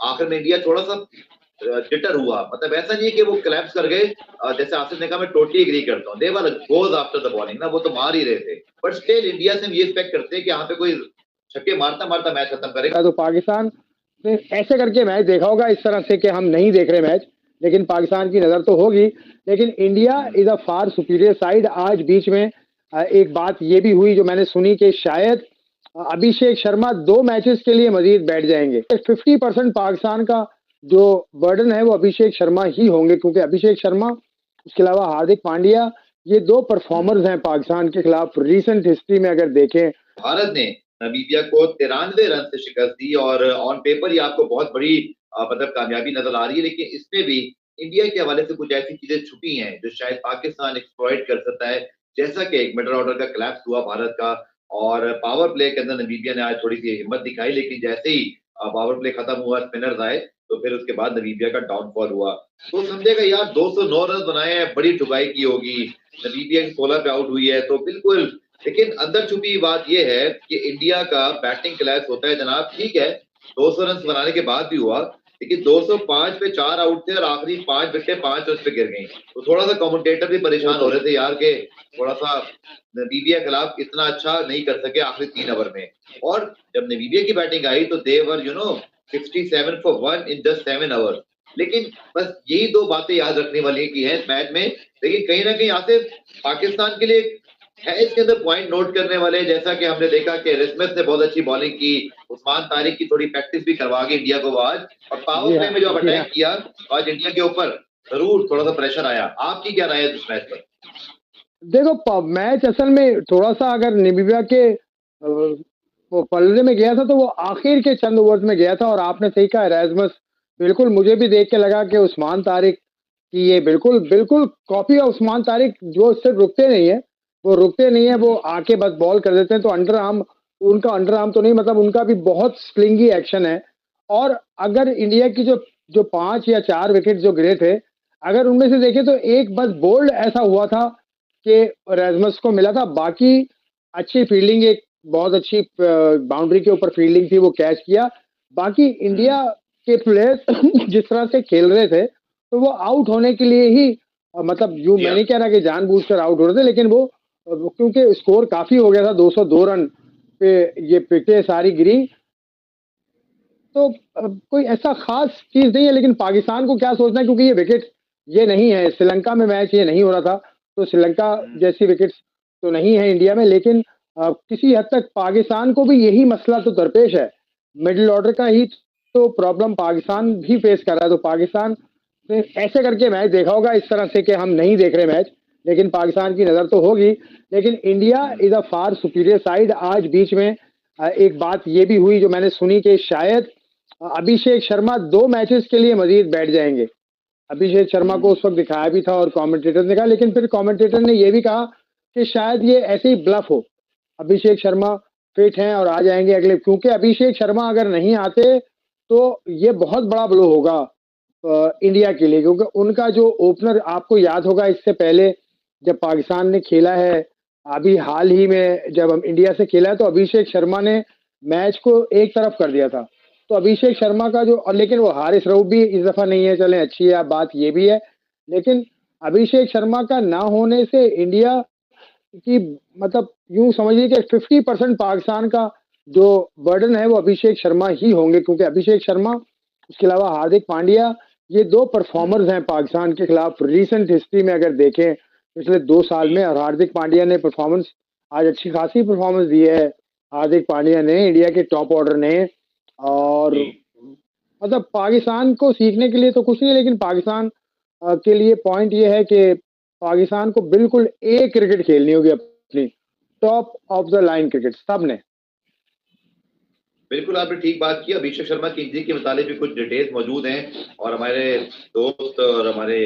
आखिर में इंडिया थोड़ा सा जिटर हुआ, मतलब ऐसा नहीं है कि वो कोलैप्स कर गए। जैसे आसिफ ने कहा, मैं टोटली एग्री करता हूँ, दे वर गोज आफ्टर द बॉलिंग ना, वो तो मार ही रहे थे, बट स्टिल इंडिया से हम ये एक्सपेक्ट करते हैं कि यहाँ पे कोई छक्के मारता मारता मैच खत्म करेगा। तो पाकिस्तान ने ऐसे करके मैच देखा होगा इस तरह से कि हम नहीं देख रहे मैच, लेकिन पाकिस्तान की नजर तो होगी। लेकिन India is a far superior side. आज बीच में एक बात ये भी हुई जो मैंने सुनी कि शायद अभिषेक शर्मा 2 मैचेस के लिए मजीद बैठ जाएंगे। 50% पाकिस्तान का जो बर्डन है वो अभिषेक शर्मा ही होंगे, क्योंकि अभिषेक शर्मा, उसके अलावा हार्दिक पांड्या, ये 2 परफॉर्मर्स हैं पाकिस्तान के खिलाफ रिसेंट हिस्ट्री में अगर देखें। भारत ने नामीबिया को 93 रन से शिकस्त दी और ऑन पेपर ही आपको बहुत बड़ी मतलब कामयाबी नजर आ रही है, लेकिन इसमें भी इंडिया के हवाले से कुछ ऐसी चीजें छुपी हैं जो शायद पाकिस्तान एक्सप्लॉइट कर सकता है, जैसा कि एक मिडल ऑर्डर का कोलैप्स हुआ भारत का, और पावर प्ले के अंदर नामीबिया ने आज थोड़ी सी हिम्मत दिखाई, लेकिन जैसे ही पावर प्ले खत्म हुआ, स्पिनर्स आए, तो फिर उसके बाद नामीबिया का डाउनफॉल हुआ। तो समझेगा यार 209 रन बनाए हैं, बड़ी ठुकाई की होगी, नामीबिया की 16 पे आउट हुई है, तो बिल्कुल। लेकिन अंदर छुपी बात यह है कि इंडिया का बैटिंग क्लैश होता है जनाब, ठीक है 200 रन बनाने के बाद भी हुआ, लेकिन 205 पे 4 आउट थे और आखिरी 5 विकेट 5 रन पे गिर गई, तो थोड़ा सा कमेंटेटर भी परेशान हो रहे थे यार के थोड़ा सा नामीबिया के खिलाफ इतना अच्छा नहीं कर सके आखिरी 3 ओवर में। और जब नामीबिया की बैटिंग आई तो दे वर 67 फॉर 1 इन जस्ट 7 आवर्स। लेकिन बस यही 2 बातें याद रखने वाली की है इस मैच में। लेकिन कहीं ना कहीं यहाँ से पाकिस्तान के लिए है इसके अंदर पॉइंट नोट करने वाले, जैसा कि हमने देखा कि रिस्मस ने बहुत अच्छी बॉलिंग की, उस्मान तारिक की थोड़ी प्रैक्टिस भी करवा गई इंडिया को आज, और पावर प्ले में जो अटैक किया आज इंडिया के ऊपर जरूर थोड़ा सा प्रेशर आया। आपकी क्या राय है इस मैच पर? देखो मैच असल में थोड़ा सा अगर नामीबिया के वो पल्ले में गया था तो वो आखिर के चंद ओवर्स में गया था, और आपने सही कहा एरास्मस, बिल्कुल मुझे भी देख के लगा कि उस्मान तारिक की ये बिल्कुल बिल्कुल कॉपी है। उस्मान तारिक जो सिर्फ रुकते नहीं है, वो आके बस बॉल कर देते हैं, तो अंडर आर्म, उनका अंडर आर्म तो नहीं, मतलब उनका भी बहुत स्प्रिंगी एक्शन है। और अगर इंडिया की जो जो 5 या 4 विकेट जो गिरे थे, अगर उनमें से देखें तो एक बस बोल्ड ऐसा हुआ था कि एरास्मस को मिला था, बाकी अच्छी फील्डिंग, एक बहुत अच्छी बाउंड्री के ऊपर फील्डिंग थी, वो कैच किया। बाकी इंडिया के प्लेयर्स जिस तरह से खेल रहे थे, तो वो आउट होने के लिए ही मतलब यूं मैं नहीं कह रहा कि जानबूझकर आउट हो रहे थे, लेकिन वो क्योंकि स्कोर काफी हो गया था, 202 रन पे ये विकेटें सारी गिरी, तो कोई ऐसा खास चीज नहीं है। लेकिन पाकिस्तान को क्या सोचना है, क्योंकि ये विकेट ये नहीं है, श्रीलंका में मैच ये नहीं हो रहा था, तो श्रीलंका जैसी विकेट्स तो नहीं है इंडिया में, लेकिन किसी हद तक पाकिस्तान को भी यही मसला तो दरपेश है, मिडिल ऑर्डर का ही तो प्रॉब्लम पाकिस्तान भी फेस कर रहा है। तो पाकिस्तान ने ऐसे करके मैच देखा होगा इस तरह से कि हम नहीं देख रहे मैच, लेकिन पाकिस्तान की नजर तो होगी। लेकिन India is a far superior side. आज बीच में एक बात ये भी हुई जो मैंने सुनी कि शायद अभिषेक शर्मा 2 मैचेस के लिए मजीद बैठ जाएंगे। अभिषेक शर्मा को उस वक्त दिखाया भी था और कमेंटेटर ने कहा, लेकिन फिर कमेंटेटर ने यह भी कहा कि शायद ये ऐसे ही ब्लफ हो, अभिषेक शर्मा फिट हैं और आ जाएंगे अगले, क्योंकि अभिषेक शर्मा अगर नहीं आते तो ये बहुत बड़ा ब्लो होगा इंडिया के लिए, क्योंकि उनका जो ओपनर, आपको याद होगा इससे पहले जब पाकिस्तान ने खेला है, अभी हाल ही में जब हम इंडिया से खेला है, तो अभिषेक शर्मा ने मैच को एक तरफ कर दिया था। तो अभिषेक शर्मा का जो, और लेकिन वो हारिस रऊफ भी इस दफा नहीं है, चलें अच्छी है बात ये भी है, लेकिन अभिषेक शर्मा का ना होने से इंडिया की, मतलब यूं समझिए कि 50% पाकिस्तान का जो बर्डन है वो अभिषेक शर्मा ही होंगे, क्योंकि अभिषेक शर्मा, उसके अलावा हार्दिक पांड्या, ये 2 परफॉर्मर्स हैं पाकिस्तान के खिलाफ रिसेंट हिस्ट्री में अगर देखें पिछले 2 साल में। और हार्दिक पांड्या ने परफॉर्मेंस आज अच्छी खासी परफॉर्मेंस दी है हार्दिक पांड्या ने, इंडिया के टॉप ऑर्डर ने, और मतलब पाकिस्तान को सीखने के लिए तो कुछ नहीं है, लेकिन पाकिस्तान के लिए पॉइंट ये है कि पाकिस्तान को बिल्कुल एक क्रिकेट खेलनी होगी, अपनी top of the line cricket सबने। बिल्कुल आपने ठीक बात की। अभिषेक शर्मा की इंजरी के मुताबिक भी कुछ डिटेल्स मौजूद हैं, और हमारे दोस्त और हमारे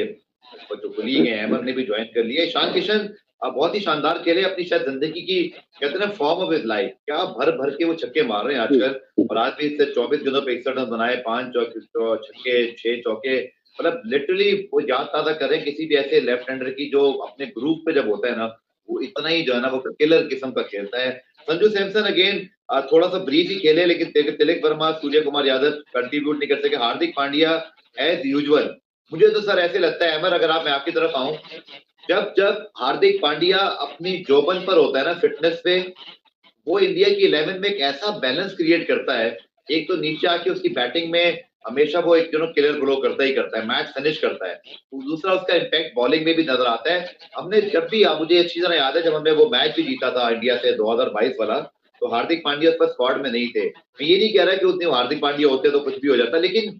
जो कुलीग हैं अहमद ने भी ज्वाइन कर लिया। ईशान किशन बहुत ही शानदार खेले, अपनी शायद जिंदगी की कहते हैं फॉर्म ऑफ हिज लाइफ, क्या भर भर के वो छक्के मार रहे हैं आजकल, और आज भी इससे 24 गेंदों पे 61 रन बनाए, 5 छक्के 6 चौके, मतलब लिटरली वो याद ताजा करें किसी भी ऐसे लेफ्ट हैंडर की जो अपने ग्रुप पे जब होता है ना, वो इतना ही जो है ना वो किलर किस्म का खेलता है। संजू सैमसन अगेन थोड़ा सा ब्रीफ ही खेले, लेकिन तिलक वर्मा, सूर्य कुमार यादव कंट्रीब्यूट नहीं कर सके। हार्दिक पांड्या एज यूजुअल, मुझे तो सर ऐसे लगता है, अमर अगर मैं आपकी तरफ आऊं, जब जब हार्दिक पांड्या अपनी जोबन पर होता है ना, फिटनेस पे, वो इंडिया की 11 में एक ऐसा बैलेंस क्रिएट करता है। एक तो नीचे आके उसकी बैटिंग में हमेशा वो एक किलर ब्लो करता ही करता है, मैच फिनिश करता है। दूसरा उसका इम्पैक्ट बॉलिंग में भी नजर आता है। हमने जब भी, मुझे अच्छी तरह याद है, जब हमने वो मैच भी जीता था इंडिया से 2022 वाला, तो हार्दिक पांड्या उस पर स्क्वाड में नहीं थे। मैं ये नहीं कह रहा कि उतने हार्दिक पांड्या होते तो कुछ भी हो जाता, लेकिन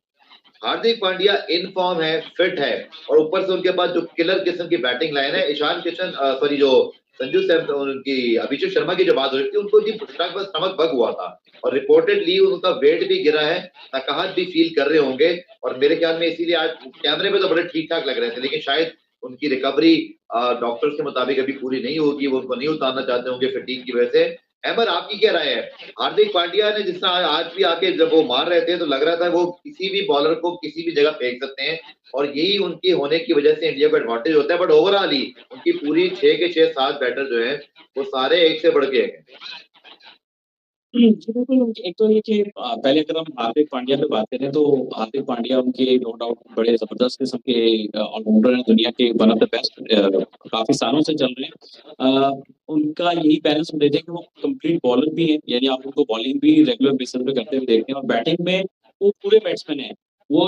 हार्दिक पांड्या इन फॉर्म है, फिट है, और ऊपर से उनके पास जो किलर किस्म की बैटिंग लाइन है। ईशान किशन, सॉरी, जो संजू सैमसन, उनकी अभिषेक शर्मा की जो बात हो रही थी, उनको जी स्टमक बग हुआ था, और रिपोर्टेडली उनका वेट भी गिरा है, थकावट भी फील कर रहे होंगे, और मेरे ख्याल में इसीलिए आज कैमरे पे तो बड़े ठीक ठाक लग रहे थे, लेकिन शायद उनकी रिकवरी डॉक्टर्स के मुताबिक अभी पूरी नहीं होगी, वो उनको नहीं उतारना चाहते होंगे फटीग की वजह से। अहमद, आपकी क्या राय है? हार्दिक पांड्या ने जिस तरह आज भी आके जब वो मार रहे थे, तो लग रहा था वो किसी भी बॉलर को किसी भी जगह फेंक सकते हैं, और यही उनकी होने की वजह से इंडिया को एडवांटेज होता है। बट ओवरऑल ही उनकी पूरी 6 के 6 7 बैटर जो है, वो सारे एक से बढ़ के हैं। जी, बिल्कुल। एक तो ये कि पहले अगर हम हार्दिक पांड्या पे बात करें, तो हार्दिक पांड्या उनके नो डाउट बड़े ज़बरदस्त किस्म के ऑलराउंडर हैं, दुनिया के वन ऑफ द बेस्ट, काफ़ी सालों से चल रहे हैं। उनका यही बैलेंस हम देखते हैं कि वो कंप्लीट बॉलर भी हैं, यानी आप उनको बॉलिंग भी रेगुलर बेसिस पे करते हुए देखते हैं, और बैटिंग में वो पूरे बैट्समैन हैं। वो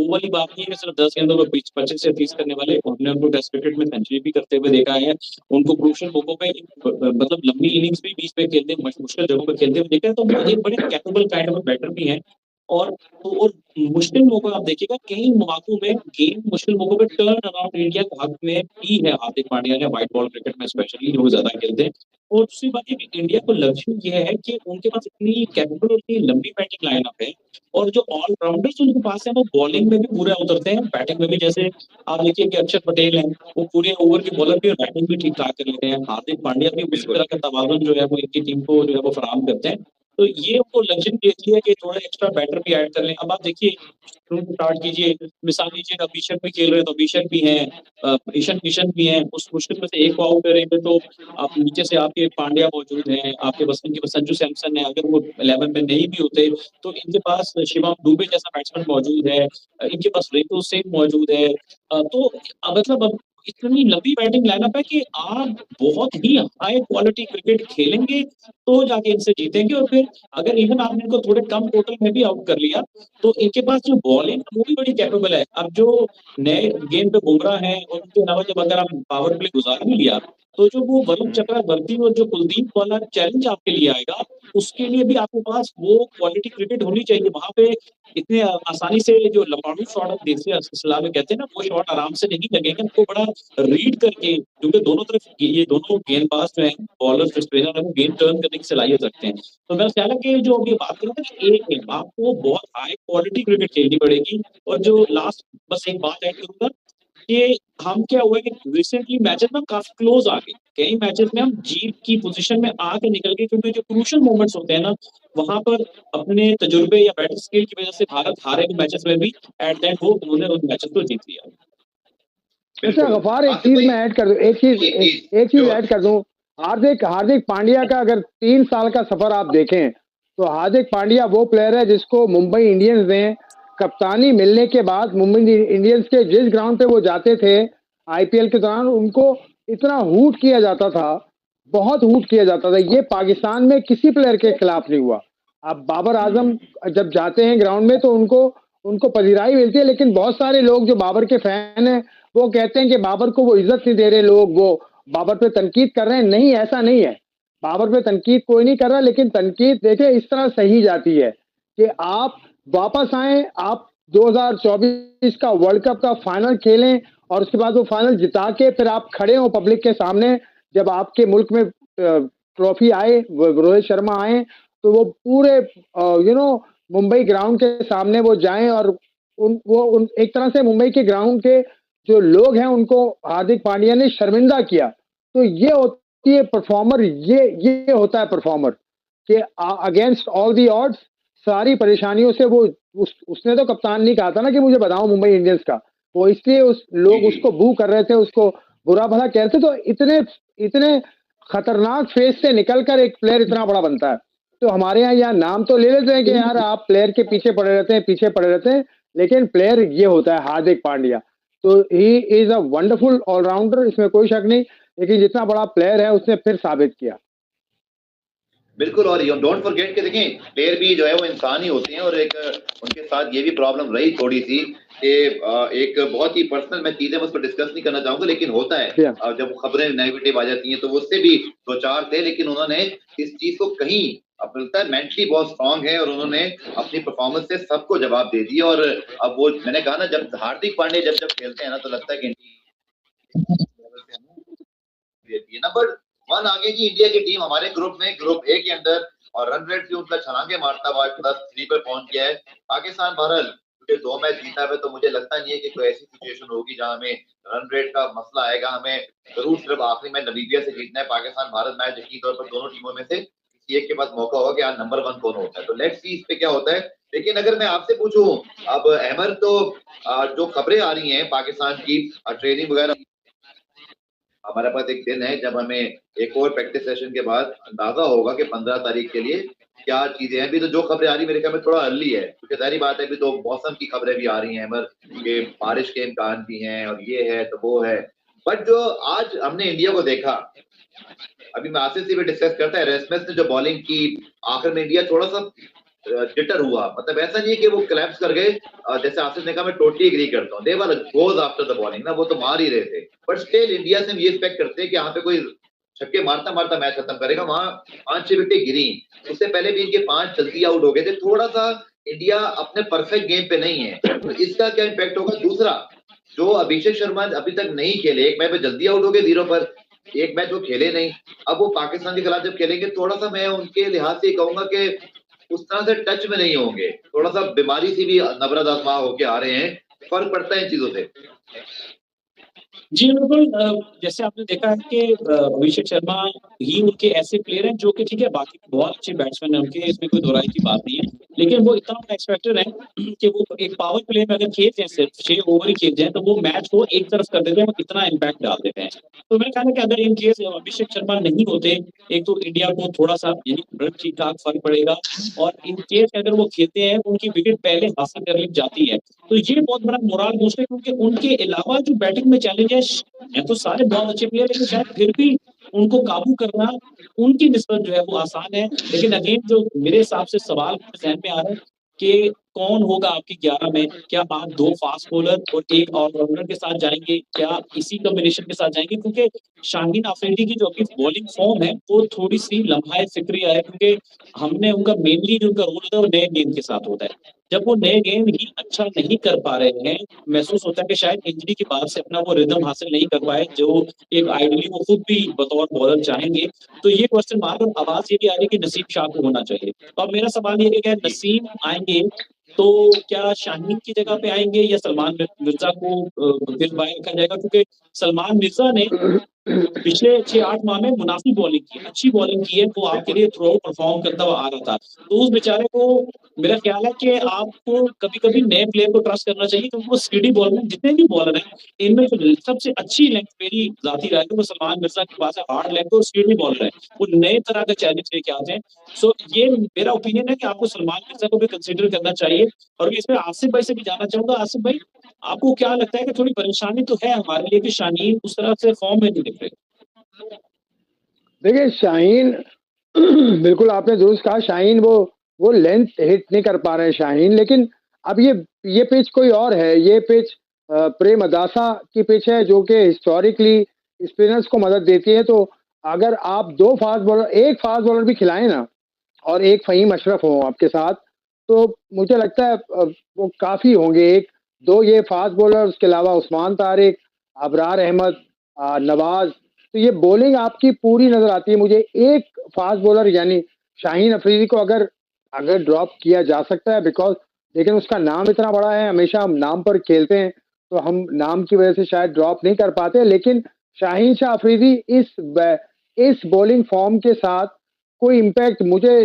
वाली बात नहीं है कि सिर्फ 10 गेंदों पे 25 से 30 करने वाले। हमने उनको टेस्ट क्रिकेट में सेंचुरी भी करते हुए देखा है। उनको क्रूशियल मौकों पे मतलब लंबी इनिंग्स भी बीच में खेलते, मुश्किल जगहों पे खेलते हुए देखा है, तो वो एक बड़े कैपेबल काइंड ऑफ बैटर भी हैं। और मुश्किल मौके आप देखिएगा, कई मौकों में गेम मुश्किल मौकों पे टर्न अराउंड इंडिया के हक में भी है हार्दिक पांड्या ने, व्हाइट बॉल क्रिकेट में स्पेशली जो ज्यादा खेलते हैं। और दूसरी बात ये कि इंडिया को लक्ष्य ये है कि उनके पास इतनी कैपेबल और इतनी लंबी बैटिंग लाइनअप है, और जो ऑलराउंडर्स उनके पास है वो बॉलिंग में भी पूरे उतरते हैं, बैटिंग में भी। जैसे आप देखिए कि अक्षर पटेल हैं, वो पूरे ओवर के बॉलर भी और बैटिंग भी ठीक ठाक कर लेते हैं। हार्दिक पांड्या भी उसी तरह का तवाज़ुन जो है वो इनकी टीम को जो है वो फराहम करते हैं। तो ये उनको लग्जरी देती है कि थोड़ा एक्स्ट्रा बैटर भी ऐड कर लें। अब आप देखिए, स्टार्ट कीजिए, मिसाल लीजिए, अभिषेक भी खेल रहे हैं तो अभिषेक भी हैं, ईशान किशन भी हैं, उस मुश्किल में से एक को आउट करेंगे तो आप नीचे से आपके पांड्या मौजूद हैं, आपके बस इनके पास संजू सैमसन है, अगर वो 11 में नहीं भी होते तो इनके पास शिवम दुबे जैसा बैट्समैन मौजूद है, इनके पास रितु सिंह मौजूद है। तो मतलब अब इतनी लंबी बैटिंग लाइनअप है कि आप बहुत ही हाई क्वालिटी क्रिकेट खेलेंगे तो जाके इनसे जीतेंगे, और फिर अगर इवन आपने इनको थोड़े कम टोटल में भी आउट कर लिया, तो इनके पास जो बॉलिंग वो भी बड़ी कैपेबल है। अब जो नए गेम पे बुमराह है, और उनके अलावा जब अगर आप पावर प्ले गुजार भी लिया, तो जो वो वरुण चक्रवर्ती और जो कुलदीप वाला चैलेंज आपके लिए आएगा, उसके लिए भी आपके पास वो क्वालिटी क्रिकेट होनी चाहिए। वहां पे इतने आसानी से जो लंबाड़ू शॉट आप देसी इस्लाम में कहते हैं ना, वो शॉट आराम से नहीं लगेगा, उनको बड़ा रीड करके, क्योंकि दोनों तरफ ये दोनों गेंदबाज जो है, बॉलर जो स्पिनर है, वो गेंद टर्न करने की सलाहियत रखते हैं। तो मेरा ख्याल है कि जो अभी बात करूँ ना, कि एक गेम आपको बहुत हाई क्वालिटी क्रिकेट खेलनी पड़ेगी। और जो लास्ट बस एक बात ऐड करूंगा कि हम क्या हुआ कि रिसेंटली मैचेस में काफी क्लोज आ गए, कई मैचेस में हम जीत की पोजीशन में आके निकल गए, क्योंकि जो क्रूशियल मोमेंट्स होते हैं ना, वहां पर अपने तजुर्बे या बैटिंग स्किल की वजह से भारत हारे के मैचेस में भी एट दैट वो उन्होंने उन मैचेस को जीत लिया। अच्छा गफार, एक चीज मैं ऐड कर दूं, एक चीज ऐड कर दूं। हार्दिक पांड्या का अगर 3 साल का सफर आप देखें, तो हार्दिक पांड्या वो प्लेयर है जिसको मुंबई इंडियंस ने कप्तानी मिलने के बाद, मुंबई इंडियंस के जिस ग्राउंड पे वो जाते थे आईपीएल के दौरान, उनको इतना हूट किया जाता था, बहुत हूट किया जाता था। ये पाकिस्तान में किसी प्लेयर के खिलाफ नहीं हुआ। अब बाबर आजम जब जाते हैं ग्राउंड में तो उनको पजीराई मिलती है, लेकिन बहुत सारे लोग जो बाबर के फैन हैं वो कहते हैं कि बाबर को वो इज्जत नहीं दे रहे लोग, वो बाबर पे तनकीद कर रहे हैं। नहीं, ऐसा नहीं है, बाबर पे तनकीद कोई नहीं कर रहा, लेकिन तनकीद देखिए इस तरह सही जाती है कि आप वापस आए, आप 2024 का वर्ल्ड कप का फाइनल खेलें, और उसके बाद वो फाइनल जिता के फिर आप खड़े हो पब्लिक के सामने, जब आपके मुल्क में ट्रॉफी आए, रोहित शर्मा आए, तो वो पूरे मुंबई ग्राउंड के सामने वो जाएं, और उन एक तरह से मुंबई के ग्राउंड के जो लोग हैं उनको हार्दिक पांड्या ने शर्मिंदा किया। तो ये होती है परफॉर्मर, ये होता है परफॉर्मर कि अगेंस्ट ऑल दी ऑड्स, सारी परेशानियों से वो उसने तो कप्तान नहीं कहा था ना कि मुझे बताओ मुंबई इंडियंस का, वो इसलिए लोग उसको बू कर रहे थे, उसको बुरा भला कहते। तो इतने खतरनाक फेज से निकलकर एक प्लेयर इतना बड़ा बनता है। तो हमारे यहाँ नाम तो ले लेते हैं कि यार आप प्लेयर के पीछे पड़े रहते हैं, लेकिन प्लेयर ये होता है हार्दिक पांड्या। तो he is a wonderful all rounder, इसमें कोई शक नहीं, लेकिन जितना बड़ा प्लेयर है उसने फिर साबित किया। बिल्कुल, और यू डोंट फॉरगेट कि देखें प्लेयर भी जो है वो इंसान ही होते हैं, और एक उनके साथ ये भी प्रॉब्लम रही थोड़ी सी कि एक बहुत ही पर्सनल मैं चीजें उसको डिस्कस नहीं करना चाहूंगा, लेकिन होता है जब खबरें नेगेटिव आ जाती हैं तो उससे भी दो चार थे, लेकिन उन्होंने इस चीज को कहीं अब मिलता है मेंटली बहुत स्ट्रांग है, और उन्होंने अपनी परफॉर्मेंस से सबको जवाब दे दिया। और अब वो मैंने कहा ना, जब हार्दिक पांडे जब खेलते हैं ना तो लगता है कि नंबर 1 आगे जी इंडिया की टीम हमारे ग्रुप में, ग्रुप ए के अंदर, और रन रेट भी उनका छलांगे मारता हुआ +3 पर पहुंच गया है। पाकिस्तान बहरहाल क्योंकि 2 मैच जीता है, तो मुझे लगता नहीं है कि कोई ऐसी सिचुएशन होगी जहां हमें रन रेट का मसला आएगा। हमें जरूर सिर्फ आखिरी में नामीबिया से जीतना है। पाकिस्तान भारत मैच यकीनी तौर पर दोनों टीमों में से किसी एक के पास मौका होगा कि आज नंबर 1 कौन होता है, तो लेट्स सी इस पे क्या होता है। लेकिन अगर मैं आपसे पूछूं, अब अहमद, तो जो खबरें आ रही हैं पाकिस्तान की ट्रेनिंग वगैरह, हमारे पास एक दिन है जब हमें एक और प्रैक्टिस सेशन के बाद अंदाजा होगा कि 15 तारीख के लिए क्या चीजें हैं। अभी तो जो खबरें आ रही मेरे ख्याल में थोड़ा अर्ली है, क्योंकि जाहिर बात है अभी तो मौसम की खबरें भी आ रही हैं, कि बारिश के इम्कान भी हैं, और ये है तो वो है। बट जो आज हमने इंडिया को देखा, अभी मैं आसिफ से भी डिस्कस करता है, रेस्मस ने जो बॉलिंग की आखिर में, इंडिया थोड़ा सा जिटर हुआ, मतलब ऐसा नहीं है कि वो कोलैप्स कर गए। जैसे आसिफ ने कहा, मैं टोटली एग्री करता हूँ, दे वर गोज आफ्टर द बॉलिंग ना, वो तो मार ही रहे थे, बट स्टिल इंडिया से हम ये एक्सपेक्ट करते हैं कि यहाँ पे कोई छक्के मारता मारता मैच खत्म करेगा। वहां 5-6 विकेटें गिरी, उससे पहले भी इनके 5 जल्दी आउट हो गए थे। थोड़ा सा इंडिया अपने परफेक्ट गेम पे नहीं है, तो इसका क्या इम्पैक्ट होगा। दूसरा, जो अभिषेक शर्मा अभी तक नहीं खेले, एक मैच में जल्दी आउट हो गए 0 पर, एक मैच वो खेले नहीं। अब वो पाकिस्तान के खिलाफ जब खेलेंगे, थोड़ा सा मैं उनके लिहाज से कहूंगा कि उस तरह से टच में नहीं होंगे, थोड़ा सा बीमारी से भी नबरद आजमा होके आ रहे हैं, फर्क पड़ता है इन चीजों से। जी बिल्कुल, जैसे आपने देखा है कि अभिषेक शर्मा ही उनके ऐसे प्लेयर हैं जो कि ठीक है, बाकी बहुत अच्छे बैट्समैन हैं उनके, इसमें कोई दोहराई की बात नहीं है, लेकिन वो इतना एक्सपेक्टेड है कि वो एक पावर प्ले में अगर खेल जाए, सिर्फ 6 ओवर ही खेल जाए, तो वो मैच को एक तरफ कर देते हैं, वो इतना इम्पैक्ट डाल देते हैं। तो मेरे ख्याल है कि अगर इन केस अभिषेक शर्मा नहीं होते, एक तो इंडिया को थोड़ा सा यानी ठीक ठाक फर्क पड़ेगा, और इन केस अगर वो खेलते हैं तो उनकी विकेट पहले हासिल कर ली जाती है, तो ये बहुत बड़ा मोरल बूस्ट है, क्योंकि उनके अलावा जो बैटिंग में चैलेंज है तो सारे बहुत अच्छे प्लेयर, लेकिन शायद फिर भी उनको काबू करना उनकी निस्बत जो है वो आसान है। लेकिन अगेन जो मेरे हिसाब से सवाल ज़हन में आ रहा है कि कौन होगा आपकी 11 में, क्या आप 2 फास्ट बॉलर और 1 ऑलराउंडर के साथ जाएंगे, क्या इसी कॉम्बिनेशन के साथ जाएंगे, क्योंकि शाहीन अफरीदी की जो अभी बॉलिंग फॉर्म है वो थोड़ी सी लम्हा फिक्रिया है, क्योंकि हमने उनका मेनली जो उनका रोल होता है वो नए गेंद के साथ होता है। जब वो नए गेंद ही अच्छा नहीं कर पा रहे हैं, महसूस होता है कि शायद इंजरी के बाद से अपना वो रिदम हासिल नहीं कर पाए जो एक आइडियली वो खुद भी बतौर बॉलर चाहेंगे। तो ये क्वेश्चन मार्क, और आवाज ये भी आ रही है कि नसीम शाह को होना चाहिए। तो अब मेरा सवाल ये है कि नसीम आएंगे तो क्या शाहीन की जगह पे आएंगे या सलमान मिर्जा को फिर बाहर रखा जाएगा, क्योंकि सलमान मिर्जा ने पिछले 6-8 माह में मुनासिब बॉलिंग की, अच्छी बॉलिंग की है, वो आपके लिए थ्रू आउट परफॉर्म करता हुआ आ रहा था। तो उस बेचारे को मेरा ख्याल है कि आपको कभी-कभी नए प्लेयर को ट्रस्ट करना चाहिए, क्योंकि वो स्पीडी बॉलर में जितने भी बॉलर हैं, इनमें जो सबसे अच्छी लेंथ मेरी ज़ाती राय है वो सलमान मिर्जा के पास है, हार्ड लेंथ और स्पीडी बॉलर है, वो नए तरह का चैलेंज लेके आते हैं। सो ये मेरा ओपिनियन है कि आपको सलमान मिर्जा को भी कंसिडर करना चाहिए। और इसमें आसिफ भाई से भी जानना चाहूंगा, आसिफ भाई आपको क्या लगता है कि थोड़ी परेशानी तो है हमारे लिए कि शाहीन उस तरह से फॉर्म में नहीं दिख रहे? देखिए शाहीन बिल्कुल आपने दुरुस्त कहा, शाहीन वो लेंथ हिट नहीं कर पा रहे हैं शाहीन, लेकिन अब ये पिच कोई और है, ये पिच प्रेमदासा की पिच है जो कि हिस्टोरिकली स्पिनर्स को मदद देती है। तो अगर आप 2 फास्ट बॉलर, 1 फास्ट बॉलर भी खिलाएं ना, और 1 फ़हीम अशरफ हो आपके साथ, तो मुझे लगता है वो काफ़ी होंगे। 1-2 ये फास्ट बॉलर, उसके अलावा उस्मान तारिक, अबरार अहमद, नवाज, तो ये बॉलिंग आपकी पूरी नजर आती है मुझे। 1 फास्ट बॉलर यानी शाहीन अफरीदी को अगर ड्रॉप किया जा सकता है, बिकॉज लेकिन उसका नाम इतना बड़ा है, हमेशा हम नाम पर खेलते हैं, तो हम नाम की वजह से शायद ड्रॉप नहीं कर पाते। लेकिन शाहीन शाह अफरीदी इस बॉलिंग फॉर्म के साथ कोई इम्पैक्ट मुझे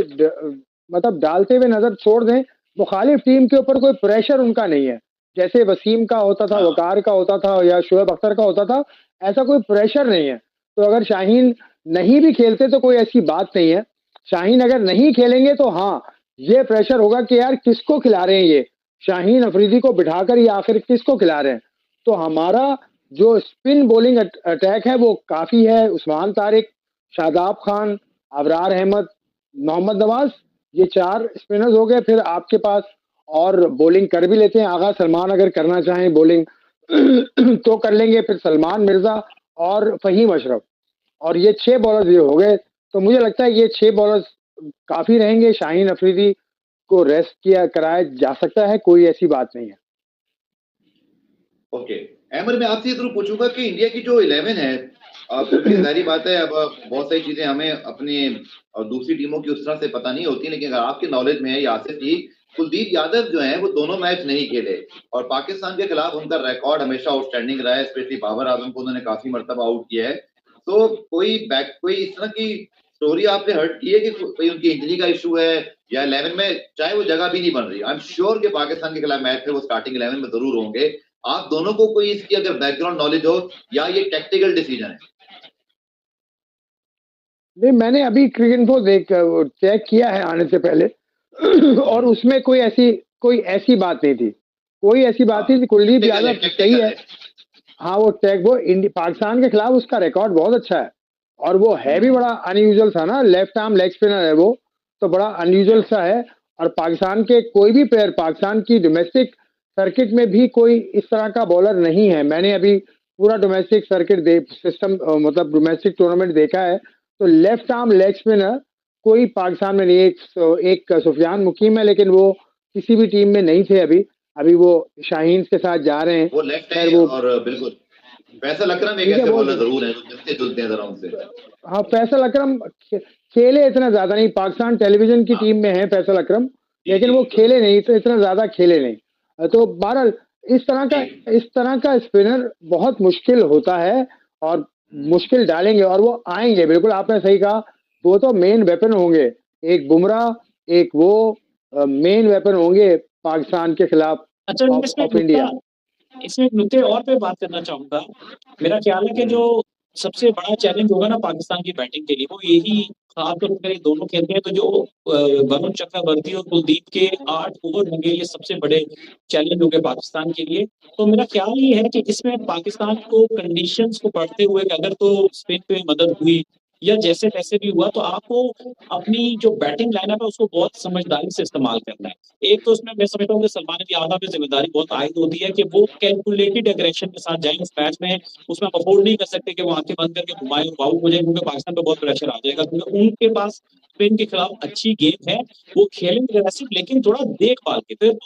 मतलब डालते हुए नजर छोड़ दें, मुखालिफ टीम के ऊपर कोई प्रेशर उनका नहीं है, जैसे वसीम का होता था, वकार का होता था, या शोएब अख्तर का होता था, ऐसा कोई प्रेशर नहीं है। तो अगर शाहीन नहीं भी खेलते तो कोई ऐसी बात नहीं है। शाहीन अगर नहीं खेलेंगे तो हाँ, ये प्रेशर होगा कि यार किसको खिला रहे हैं ये? शाहीन अफरीदी को बिठाकर ये आखिर किसको खिला रहे हैं? तो हमारा जो स्पिन बॉलिंग अटैक है वो काफ़ी है। उस्मान तारिक, शादाब खान, अबरार अहमद, मोहम्मद नवाज़, ये 4 स्पिनर्स हो गए। फिर आपके पास और बॉलिंग कर भी लेते हैं। आगा सलमान अगर करना चाहें बॉलिंग तो कर लेंगे। फिर सलमान मिर्ज़ा और फ़हीम अशरफ, और ये 6 बॉलर्स ये हो गए। तो मुझे लगता है ये 6 बॉलर्स काफ़ी रहेंगे। शाहीन अफरीदी को रेस्ट किया कराया जा सकता है, कोई ऐसी बात नहीं है। ओके, अहमद मैं आपसे ये ज़रूर पूछूंगा कि इंडिया की जो 11 है, क्योंकि जाहिर बात है अब बहुत सारी चीजें हमें अपने दूसरी टीमों की उस तरह से पता नहीं होती, लेकिन अगर आपके नॉलेज में है या आसिफ जी, कुलदीप यादव जो है वो दोनों मैच नहीं खेले और पाकिस्तान के खिलाफ उनका रिकॉर्ड हमेशा आउटस्टैंडिंग रहा है, स्पेशली बाबर आजम को उन्होंने काफी मरतबा आउट किया है। तो कोई इस तरह की स्टोरी आपने हर्ट की है कि कोई उनकी इंजरी का इशू है या 11 में चाहे वो जगह भी नहीं बन रही? आई एम श्योर कि पाकिस्तान के खिलाफ मैच में वो स्टार्टिंग 11 में जरूर होंगे। आप दोनों को कोई इसकी अगर बैकग्राउंड नॉलेज हो या ये टैक्टिकल डिसीजन है? नहीं, मैंने अभी क्रिकेट इन्फो चेक किया है आने से पहले और उसमें कोई ऐसी बात नहीं थी। कोई ऐसी बात नहीं थी। कुलदीप यादव सही है। हाँ, वो पाकिस्तान के खिलाफ उसका रिकॉर्ड बहुत अच्छा है और वो है भी बड़ा अनयूजुअल सा ना, लेफ्ट आर्म लेग स्पिनर है वो, तो बड़ा अनयूजुअल सा है। और पाकिस्तान के कोई भी प्लेयर, पाकिस्तान की डोमेस्टिक सर्किट में भी कोई इस तरह का बॉलर नहीं है। मैंने अभी पूरा डोमेस्टिक सर्किट सिस्टम मतलब डोमेस्टिक टूर्नामेंट देखा है, तो लेफ्ट आर्म लेग स्पिनर कोई पाकिस्तान में नहीं है। एक सुफियान मुकीम है, लेकिन वो किसी भी टीम में नहीं थे अभी। अभी वो शाहीन के साथ जा रहे हैं। वो लेफ्ट है और बिल्कुल फैसल अकरम एक ऐसे बॉलर जरूर है जो मिलते-जुलते हैं जरा उनसे। हाँ, फैसल अकरम खेले इतना ज्यादा नहीं। पाकिस्तान टेलीविजन की टीम में है फैसल अकरम, लेकिन वो खेले नहीं, तो इतना ज्यादा खेले नहीं। तो बहरहाल इस तरह का स्पिनर बहुत मुश्किल होता है और मुश्किल डालेंगे और वो आएंगे। बिल्कुल आपने सही कहा, वो तो मेन वेपन होंगे। एक बुमराह, एक वो मेन वेपन होंगे पाकिस्तान के खिलाफ अच्छा, ऑफ इंडिया। इसमें एक नुक्ते और पे बात करना चाहूंगा। मेरा ख्याल है कि जो सबसे बड़ा चैलेंज होगा ना पाकिस्तान की बैटिंग के लिए, वो यही, खासतौर पर ये दोनों खेलते हैं तो जो वरुण चक्रवर्ती और कुलदीप के 8 ओवर होंगे, ये सबसे बड़े चैलेंज होंगे पाकिस्तान के लिए। तो मेरा ख्याल ये है कि इसमें पाकिस्तान को कंडीशंस को पढ़ते हुए कि अगर तो स्पिन पे मदद हुई या जैसे तैसे भी हुआ, तो आपको अपनी जो बैटिंग लाइनअप है उसको बहुत समझदारी से इस्तेमाल करना है। एक तो उसमें मैं समझता हूँ कि सलमान अली आगा पे जिम्मेदारी बहुत आयद होती है कि वो कैलकुलेटेड एग्रेशन के साथ जाए उस मैच में। उसमें आप अफोर्ड नहीं कर सकते कि वो आंखें बंद करके घुमाए और आउट हो जाए, क्योंकि पाकिस्तान पे बहुत प्रेशर आ जाएगा, क्योंकि उनके पास स्पेन के खिलाफ अच्छी गेम है। वो खेलेंगे अग्रेसिव, लेकिन थोड़ा देखभाल के। फिर